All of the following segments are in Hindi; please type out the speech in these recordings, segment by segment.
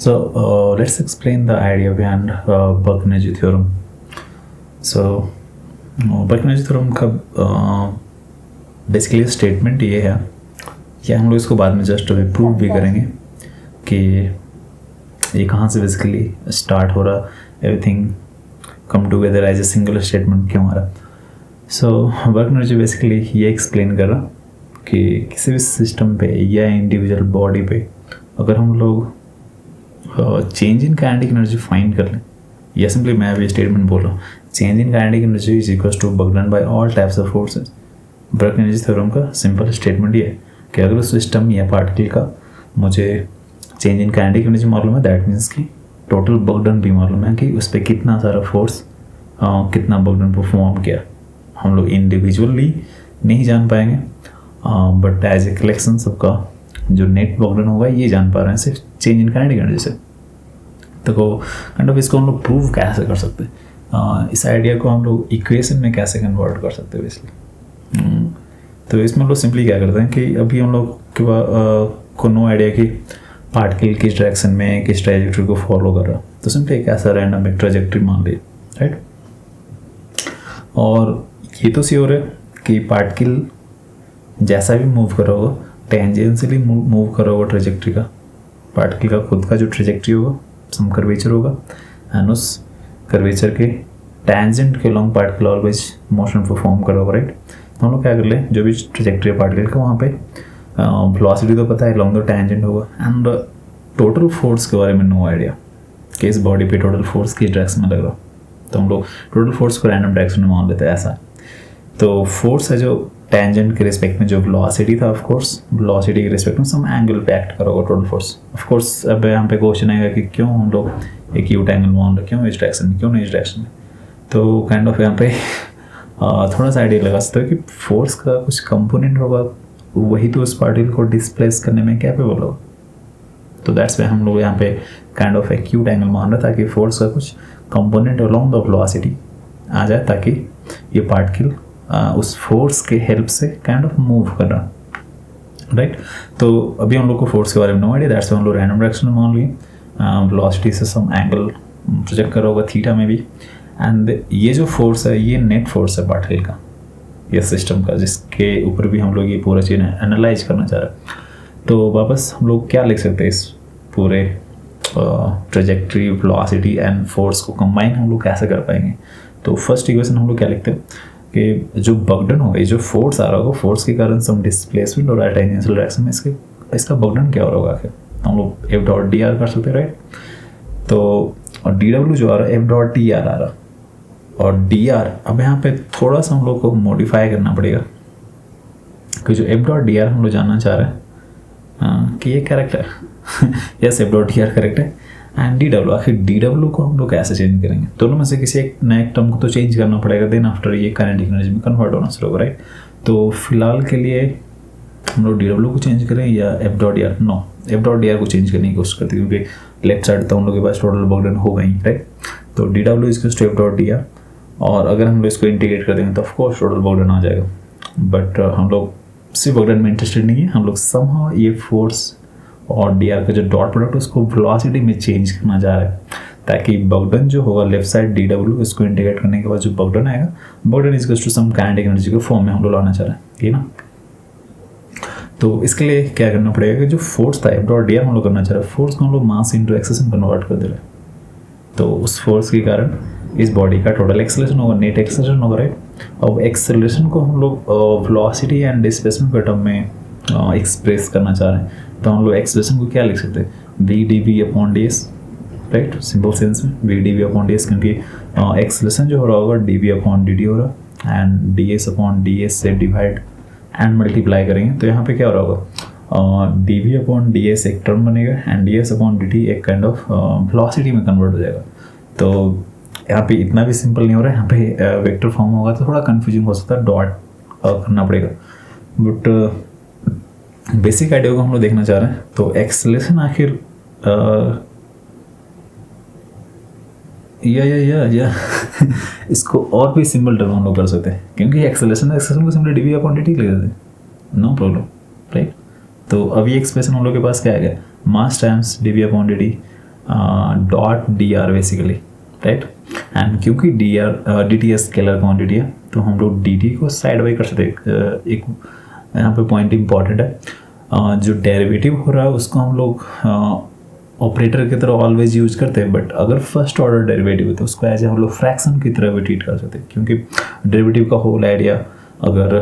So let's explain the idea behind Buck-Energy theorem. So Buck-Energy theorem का बेसिकली स्टेटमेंट ये है, या हम लोग इसको बाद में जस्ट प्रूव भी करेंगे कि ये कहाँ से बेसिकली स्टार्ट हो रहा, everything come together as a single statement क्यों आ रहा. सो Buck-Energy बेसिकली ये एक्सप्लेन कर रहा कि किसी भी सिस्टम पे या इंडिविजुअल बॉडी पे अगर हम लोग change in kinetic energy find कर लें, या सिंपली मैं अभी स्टेटमेंट बोल रहा हूँ, change in kinetic energy is equal to work done by all types of forces. Buck-Energy theorem का सिंपल स्टेटमेंट ये है कि अगर उस सिस्टम या पार्टिकल का मुझे चेंज इन काइनेटिक एनर्जी मालूम है, दैट मीन्स कि टोटल वर्क डन भी मालूम है कि उस पर कितना सारा फोर्स कितना वर्क डन परफॉर्म किया. हम लोग इंडिविजुअली नहीं जान पाएंगे, बट एज ए कलेक्शन सबका जो नेट वर्क डन होगा ये जान पा रहे हैं सिर्फ चेंज इन काइनेटिक एनर्जी से. तो काइंड ऑफ इसको हम लोग प्रूव कैसे कर सकते हैं, इस आइडिया को हम लोग इक्वेशन में कैसे कन्वर्ट कर सकते हैं बेसिकली. तो इसमें हम लोग सिंपली क्या करते हैं कि अभी हम लोग को नो आइडिया कि पार्टिकल किस डायरेक्शन में किस ट्रैजेक्टरी को फॉलो कर रहा है. तो सिंपली एक ऐसा रैंडम एक ट्रैजेक्टरी मान ली, राइट. और ये तो श्योर है कि पार्टिकल जैसा भी मूव कर रहा होगा टेंजेंशियली मूव कर रहा होगा ट्रैजेक्टरी का. पार्टिकल का खुद का जो ट्रैजेक्टरी होगा सम कर्वेचर होगा, एंड उस कर्वेचर के टेंजेंट के long particle always motion perform कर रहा होगा, राइट. तो हम लोग क्या कर ले, जो भी ट्रैजेक्टरी है पार्टिकल का वहाँ पे वेलोसिटी तो पता है लॉन्ग द टेंजेंट होगा, एंड टोटल फोर्स के बारे में नो आइडिया कि इस बॉडी पे टोटल फोर्स किस डायरेक्शन में लग रहा. तो हम लोग टोटल फोर्स को रैंडम डायरेक्शन में मान लेते हैं ऐसा. तो फोर्स है जो टेंजेंट के रिस्पेक्ट में जो वेलोसिटी था, ऑफ कोर्स वेलोसिटी के रिस्पेक्ट में सम एंगल पे एक्ट करोगे टोटल फोर्स. ऑफ कोर्स अब यहाँ पे क्वेश्चन आएगा कि क्यों हम लोग एक यूट एंगल मान रहे, क्यों इस डायरेक्शन में, क्यों नहीं इस डायरेक्शन में. तो काइंड ऑफ यहाँ पे थोड़ा सा आइडिया लगा सकते हो कि फोर्स का कुछ कंपोनेंट होगा, वही तो उस पार्टिकल को डिस्प्लेस करने में कैपेबल होगा. तो दैट्स वाई हम लोग यहाँ पे काइंड ऑफ एक्यूट एंगल मान रहे ताकि फोर्स का कुछ कंपोनेंट अलोंग द वेलोसिटी आ जाए, ताकि ये पार्टिकल उस फोर्स के हेल्प से काइंड ऑफ मूव कर रहा, राइट. तो अभी हम लोग को फोर्स के बारे में नो आइडिया, दैट्स वाई हम लोग रैंडम डायरेक्शन में मान लिए. वेलोसिटी से सम एंगल प्रोजेक्ट कर रहा होगा थीटा में भी, एंड ये जो फोर्स है ये नेट फोर्स है पार्टिकल का या सिस्टम का, जिसके ऊपर भी हम लोग ये पूरा चीज़ एनालाइज करना चाह रहे हैं. तो वापस हम लोग क्या लिख सकते हैं, इस पूरे ट्रेजेक्ट्री वेलोसिटी एंड फोर्स को कंबाइन हम लोग कैसे कर पाएंगे. तो फर्स्ट इक्वेशन हम लोग क्या लिखते हैं कि जो वर्क डन होगा, ये जो फोर्स आ रहा होगा, फोर्स के कारण सम डिस्प्लेसमेंट हो रहा है टेंजेंशियल डायरेक्शन में, इसका वर्क डन क्या हो रहा होगा आखिर. तो हम लोग एफ डॉट डी आर कर सकते हैं, राइट. तो और डी डब्ल्यू जो आ रहा है एफ डॉट डी आर आ रहा, और डी आर अब यहाँ पे थोड़ा सा हम लोग को मॉडिफाई करना पड़ेगा कि जो एफ डॉट डी आर हम लोग जानना चाह रहे हैं कि ये करेक्ट है. Yes, F dot D are correct है. एंड डी डब्ल्यू, आखिर डी डब्ल्यू को हम लोग कैसे चेंज करेंगे, दोनों में से किसी एक नए टर्म को तो चेंज करना पड़ेगा, देन आफ्टर ये काइनेटिक एनर्जी में कन्वर्ट होना शुरू होगा, राइट. तो फिलहाल के लिए हम लोग डी डब्ल्यू को चेंज करें या F dot D R. No, F dot D R को चेंज करने की कोशिश करते हैं क्योंकि लेफ्ट साइड तो हम लोग के पास टोटल वर्क डन होगा ही, राइट. तो D W is to F dot D R, और अगर हम लोग इसको इंटीग्रेट कर देंगे तो ऑफकोर्स टोटल वर्क डन आ जाएगा. बट हम लोग सिर्फ वर्क डन में इंटरेस्टेड नहीं है, हम लोग समहाउ ये फोर्स और डी आर का जो डॉट प्रोडक्ट उसको वेलोसिटी में चेंज करना चाह रहे हैं, ताकि वर्क डन जो होगा लेफ्ट साइड डी डब्ल्यू, इसको इंटीग्रेट करने के बाद जो वर्क डन आएगा, work done is to some kinetic energy के फॉर्म में हम लोग लाना चाह रहे हैं, ठीक है ना. तो इसके लिए क्या करना पड़ेगा कि जो फोर्स था एफ डॉट डी आर हम लोग करना चाह रहे हैं, फोर्स को हम लोग मास इंटू एक्सेलरेशन कन्वर्ट कर दे रहे हैं. तो उस फोर्स के कारण इस बॉडी का टोटल एक्सेलरेशन होगा, नेट एक्सेलरेशन होगा, राइट. और एक्सेलरेशन को हम लोग वेलोसिटी एंड डिस्प्लेसमेंट के टर्म में एक्सप्रेस करना चाह रहे हैं. तो हम लोग एक्सेलरेशन को क्या लिख सकते हैं, v D we upon d s, right. Simple sense में v D we upon d s, क्योंकि एक्सेलरेशन जो हो रहा होगा d we upon d d हो रहा, and d s upon d s से डिवाइड एंड मल्टीप्लाई करेंगे तो यहाँ पे क्या हो रहा होगा, d we upon d s एक टर्म बनेगा, and d s upon D t एक काइंड ऑफ वेलोसिटी में कन्वर्ट हो जाएगा. तो यहाँ पे इतना भी सिंपल नहीं हो रहा है, यहाँ पे वेक्टर फॉर्म होगा तो थोड़ा कन्फ्यूजिंग हो सकता है, डॉट करना पड़ेगा. बट बेसिक आइडिया को हम लोग देखना चाह रहे हैं. तो एक्सेलरेशन आखिर या इसको और भी सिंपल टर्म हम लोग कर सकते हैं, क्योंकि एक्सेलरेशन को simply D we upon D T लिख देते हैं, नो प्रॉब्लम, राइट. तो अभी एक्सप्रेशन हम लोग के पास क्या आ गया, mass times D we upon D T, dot D R basically, right. And क्योंकि डी टी स्केलर क्वांटिटी है तो हम लोग डी टी को साइड बाई कर सकते हैं। एक यहाँ पे पॉइंट इंपॉर्टेंट है, जो डेरिवेटिव हो रहा है उसको हम लोग ऑपरेटर की तरह ऑलवेज यूज करते हैं, बट अगर फर्स्ट ऑर्डर डेरिवेटिव है तो उसको एज हम लोग फ्रैक्शन की तरह भी ट्रीट कर सकते हैं, क्योंकि डेरिवेटिव का होल आइडिया अगर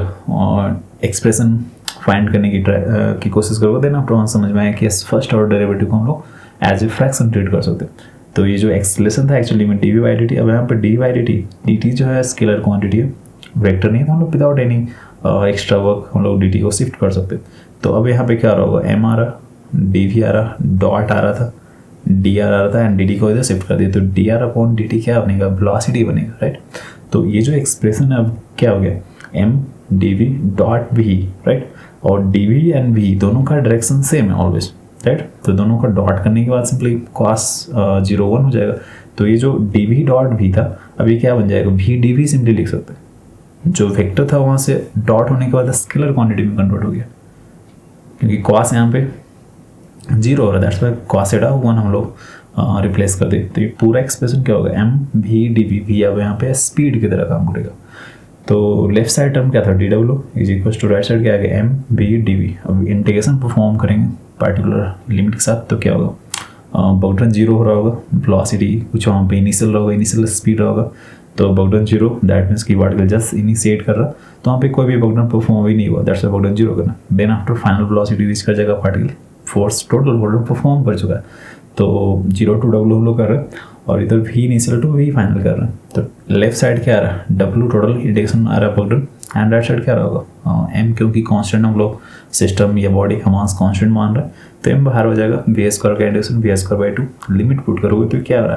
एक्सप्रेशन फाइंड करने की कोशिश करोगे देन आपको समझ में आया कि फर्स्ट ऑर्डर डेरिवेटिव को हम लोग एज ए फ्रैक्शन ट्रीट कर सकते हैं। तो ये जो एक्सप्रेशन था एक्चुअली में D V by D T, अब यहाँ पर डी बाई डी टी जो है स्केलर क्वांटिटी है, वेक्टर नहीं, तो हम लोग विदाउट एनी एक्स्ट्रा वर्क हम लोग डी टी को शिफ्ट कर सकते हैं। तो अब यहाँ पे क्या रहा होगा, एम आ रहा, डी वी आ रहा, डॉट आ रहा था, डी आर आ रहा था एंड डी टी को इधर शिफ्ट कर दिया, तो D R upon D T क्या बनेगा, वेलोसिटी बनेगा, राइट। तो ये जो एक्सप्रेशन है अब क्या हो गया, M D V dot V, right, और डी वी एंड वी दोनों का डायरेक्शन सेम है ऑलवेज, राइट। तो दोनों का डॉट करने के बाद सिंपली कॉस 0 1 हो जाएगा। तो ये जो डी वी डॉट वी था अभी क्या बन जाएगा, वी डी वी सिंपली लिख सकते हैं। जो वेक्टर था वहाँ से डॉट होने के बाद स्केलर क्वांटिटी में कन्वर्ट हो गया, क्योंकि कॉस यहाँ पे 0 हो रहा है, दैट्स वाई कॉस एटा 1 हम लोग रिप्लेस कर दे। तो ये पूरा एक्सप्रेशन क्या होगा, M V D V, V अब यहाँ पे स्पीड की तरह काम करेगा। तो लेफ्ट साइड टर्म क्या था, D W is equal to right side क्या आ गया, एम वी डी वी। अब इंटीग्रेशन परफॉर्म करेंगे पार्टिकुलर लिमिट के साथ, तो क्या होगा, बॉक्ड्रन 0 हो रहा होगा, वेलोसिटी कुछ वहाँ पे इनिशियल होगा, इनिशियल स्पीड होगा, तो बॉक्ड्रन 0 दैट मीन्स की पार्टिकल जस्ट इनिशिएट कर रहा, तो वहाँ पे कोई भी बॉक्ड्रन परफॉर्म ही नहीं हुआ, दैट्स वाई बॉक्ड्रन 0 करना। Then after final velocity reach कर जाएगा पार्टिकल, फोर्स टोटल बॉक्ड्रन परफॉर्म कर चुका है, तो 0 to W हम लोग कर रहे हैं और इधर V initial to V final कर रहे हैं। तो लेफ्ट साइड क्या आ रहा है, W टोटल इंटीग्रेशन आ रहा है बॉक्ड्रन, एंड राइट साइड क्या रहा होगा, M, क्योंकि कांस्टेंट हम लोग सिस्टम या बॉडी का मास कांस्टेंट मान रहे हैं, तो M बाहर हो जाएगा, V स्क्वायर का integration V square by 2 limit put करोगे तो क्या आ रहा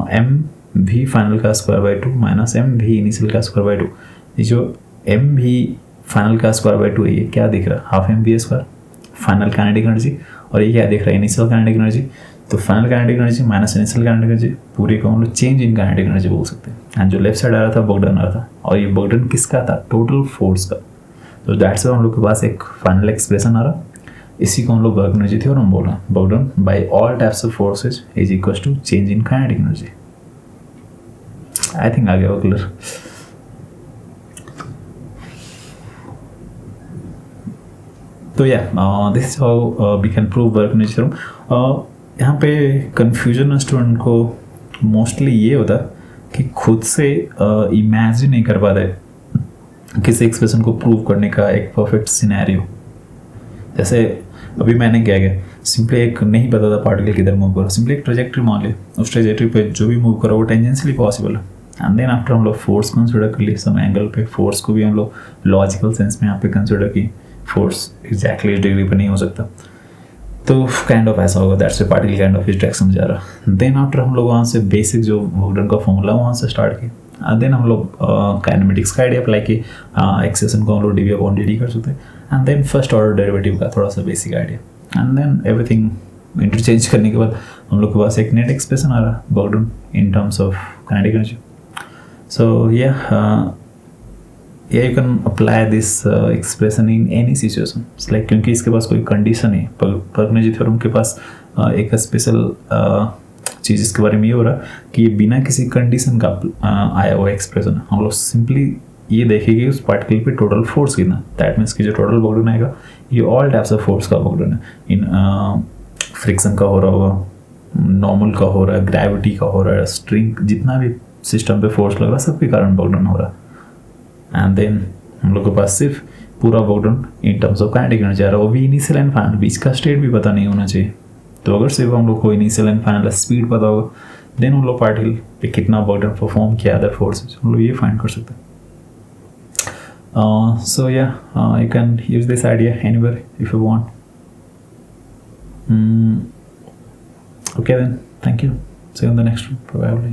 है, M V फाइनल का square by 2 minus M V initial का स्क्वायर बाई 2। ये जो M V फाइनल का स्क्वायर बाई 2 है ये क्या दिख रहा है, half M V square final kinetic energy, और ये क्या दिख रहा है, इनिशियल काइनेटिक एनर्जी। तो final kinetic energy minus initial kinetic energy, पूरी को हम लोग चेंज इन काइनेटिक एनर्जी बोल सकते हैं। एंड जो लेफ्ट साइड आ रहा था बॉक्ड्रन आ रहा था, और ये बॉक्ड्रन किसका था, टोटल फोर्स का। तो दैट्स वाई हम लोग के पास एक फाइनल एक्सप्रेशन आ रहा, इसी को हम लोग वर्क एनर्जी थ्योरम बोल रहे हैं, work done by all types of forces is equal to change in kinetic energy. I think आ गया क्लियर। तो yeah this is how we can prove work energy theorem. यहाँ पे कन्फ्यूजन स्टूडेंट को मोस्टली ये होता है कि खुद से इमेजिन नहीं कर पाते किसी एक्सप्रेशन को प्रूव करने का एक परफेक्ट सिनेरियो। जैसे अभी मैंने क्या किया, सिंपली एक नहीं पता था पार्टिकल किधर मूव करो, सिंपली एक ट्रेजेक्ट्री मान ली, उस ट्रेजेक्ट्री पे जो भी मूव करो वो टेंजेंशियली पॉसिबल है। एंड देन आफ्टर हम लोग फोर्स कंसिडर कर लिए, सम एंगल पे फोर्स को भी हम लोग लॉजिकल सेंस में यहाँ पे कंसिडर की, फोर्स एग्जैक्टली इस डिग्री पर नहीं हो सकता, तो काइंड ऑफ ऐसा होगा, that's a particle kind of इस डायरेक्शन में जा रहा। देन आफ्टर हम लोग वहाँ से बेसिक जो बॉक्ड्रन का फॉर्मूला वहाँ से स्टार्ट किया, देन हम लोग काइनेमेटिक्स का आइडिया अप्लाई की, एक्सप्रेशन को हम लोग D we upon D T कर सकते हैं, and then first order derivative का थोड़ा सा basic idea, and then everything interchange करने के बाद हम लोग के पास एक नेट एक्सप्रेशन आ रहा work done in terms of kinetic energy. So yeah you can apply this expression in any situation, like क्योंकि इसके पास कोई कंडीशन है, वर्क एनर्जी थ्योरम के पास एक स्पेशल चीज़ इसके बारे में ये हो रहा कि ये बिना किसी कंडीशन का आया हुआ एक्सप्रेशन। हम लोग सिंपली ये देखेंगे उस पार्टिकल पे टोटल फोर्स कितना, दैट मीन्स कि जो टोटल बॉक्ड्रन आएगा ये ऑल टाइप्स ऑफ फोर्स का बॉक्ड्रन है, इन फ्रिक्शन का हो रहा होगा, नॉर्मल का हो रहा है, ग्रेविटी का हो रहा है, स्ट्रिंग जितना भी सिस्टम पे फोर्स लग रहा है सबके कारण बॉक्ड्रन हो रहा है। एंड देन हम लोग के पास सिर्फ पूरा work done in terms of kinetic energy आ रहा है, वो भी इनिशियल एंड फाइनल, बीच का स्टेट भी पता नहीं होना चाहिए। तो अगर सिर्फ हम लोग को इनिशियल एंड फाइनल स्पीड पता होगा, देन हम लोग पार्टिकल पे कितना बॉक्ड्रन परफॉर्म किया, अदर फोर्सेज हम लोग ये फाइंड कर सकते हैं। So yeah, you can use this idea anywhere if you want. Okay then, thank you. See you on the next one probably.